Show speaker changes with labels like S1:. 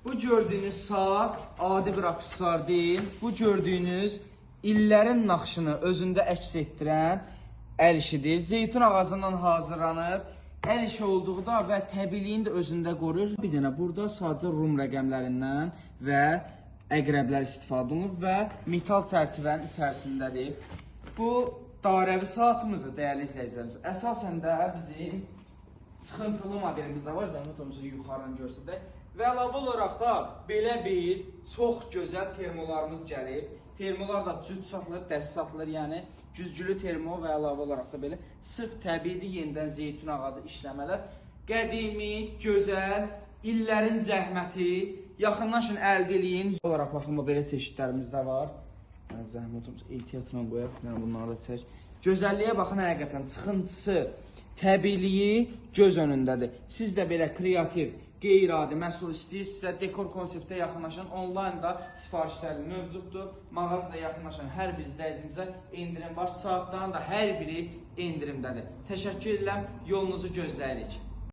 S1: Bu gördüyünüz saat adi bir aksesuar deyil. Bu gördüyünüz illərin naxışını özündə əks etdirən əl işidir. Zeytun ağacından hazırlanıb, əl işi olduğu və təbiiliyini də özündə qoruyur. Bir dənə burada sadəcə Rum rəqəmlərindən və əqrəblər istifadə olunub və metal çərçivənin içərisindədir. Bu dairəvi saatımızdır, dəyərli izləyicilərimiz. Əsasən də bizim sıxıntılı modelimiz də var, zəhmət olmasa yuxarıdan görsədək. Və əlavə olaraq da belə bir çox gözəl termolarımız gəlib. Termolar da cüt satılır, dəst satılır, yəni güzgülü termo və əlavə olaraq da belə sırf təbiidir, yenidən zeytun ağacı işləmələr. Qədimi, gözəl, illərin zəhməti, yaxınlaşın, əldə eləyin. Olaraq baxın, belə çeşidlərimiz də var. Yəni, zəhmətimiz ehtiyatla qoyaq, yəni bunları da çək. Gözəlliyə baxın, həqiqətən çıxıntısı, təbiiliyi göz önündədir. Siz də belə kreativ, qeyri-adi məhsul istəyirsinizsə, dekor konseptə yaxınlaşın. Onlayn da sifarişləri mövcuddur. Mağazada yaxınlaşan hər bir izləyicimizə indirim var. Saatların da hər biri endirimdədir. Təşəkkür edirəm, yolunuzu gözləyirik.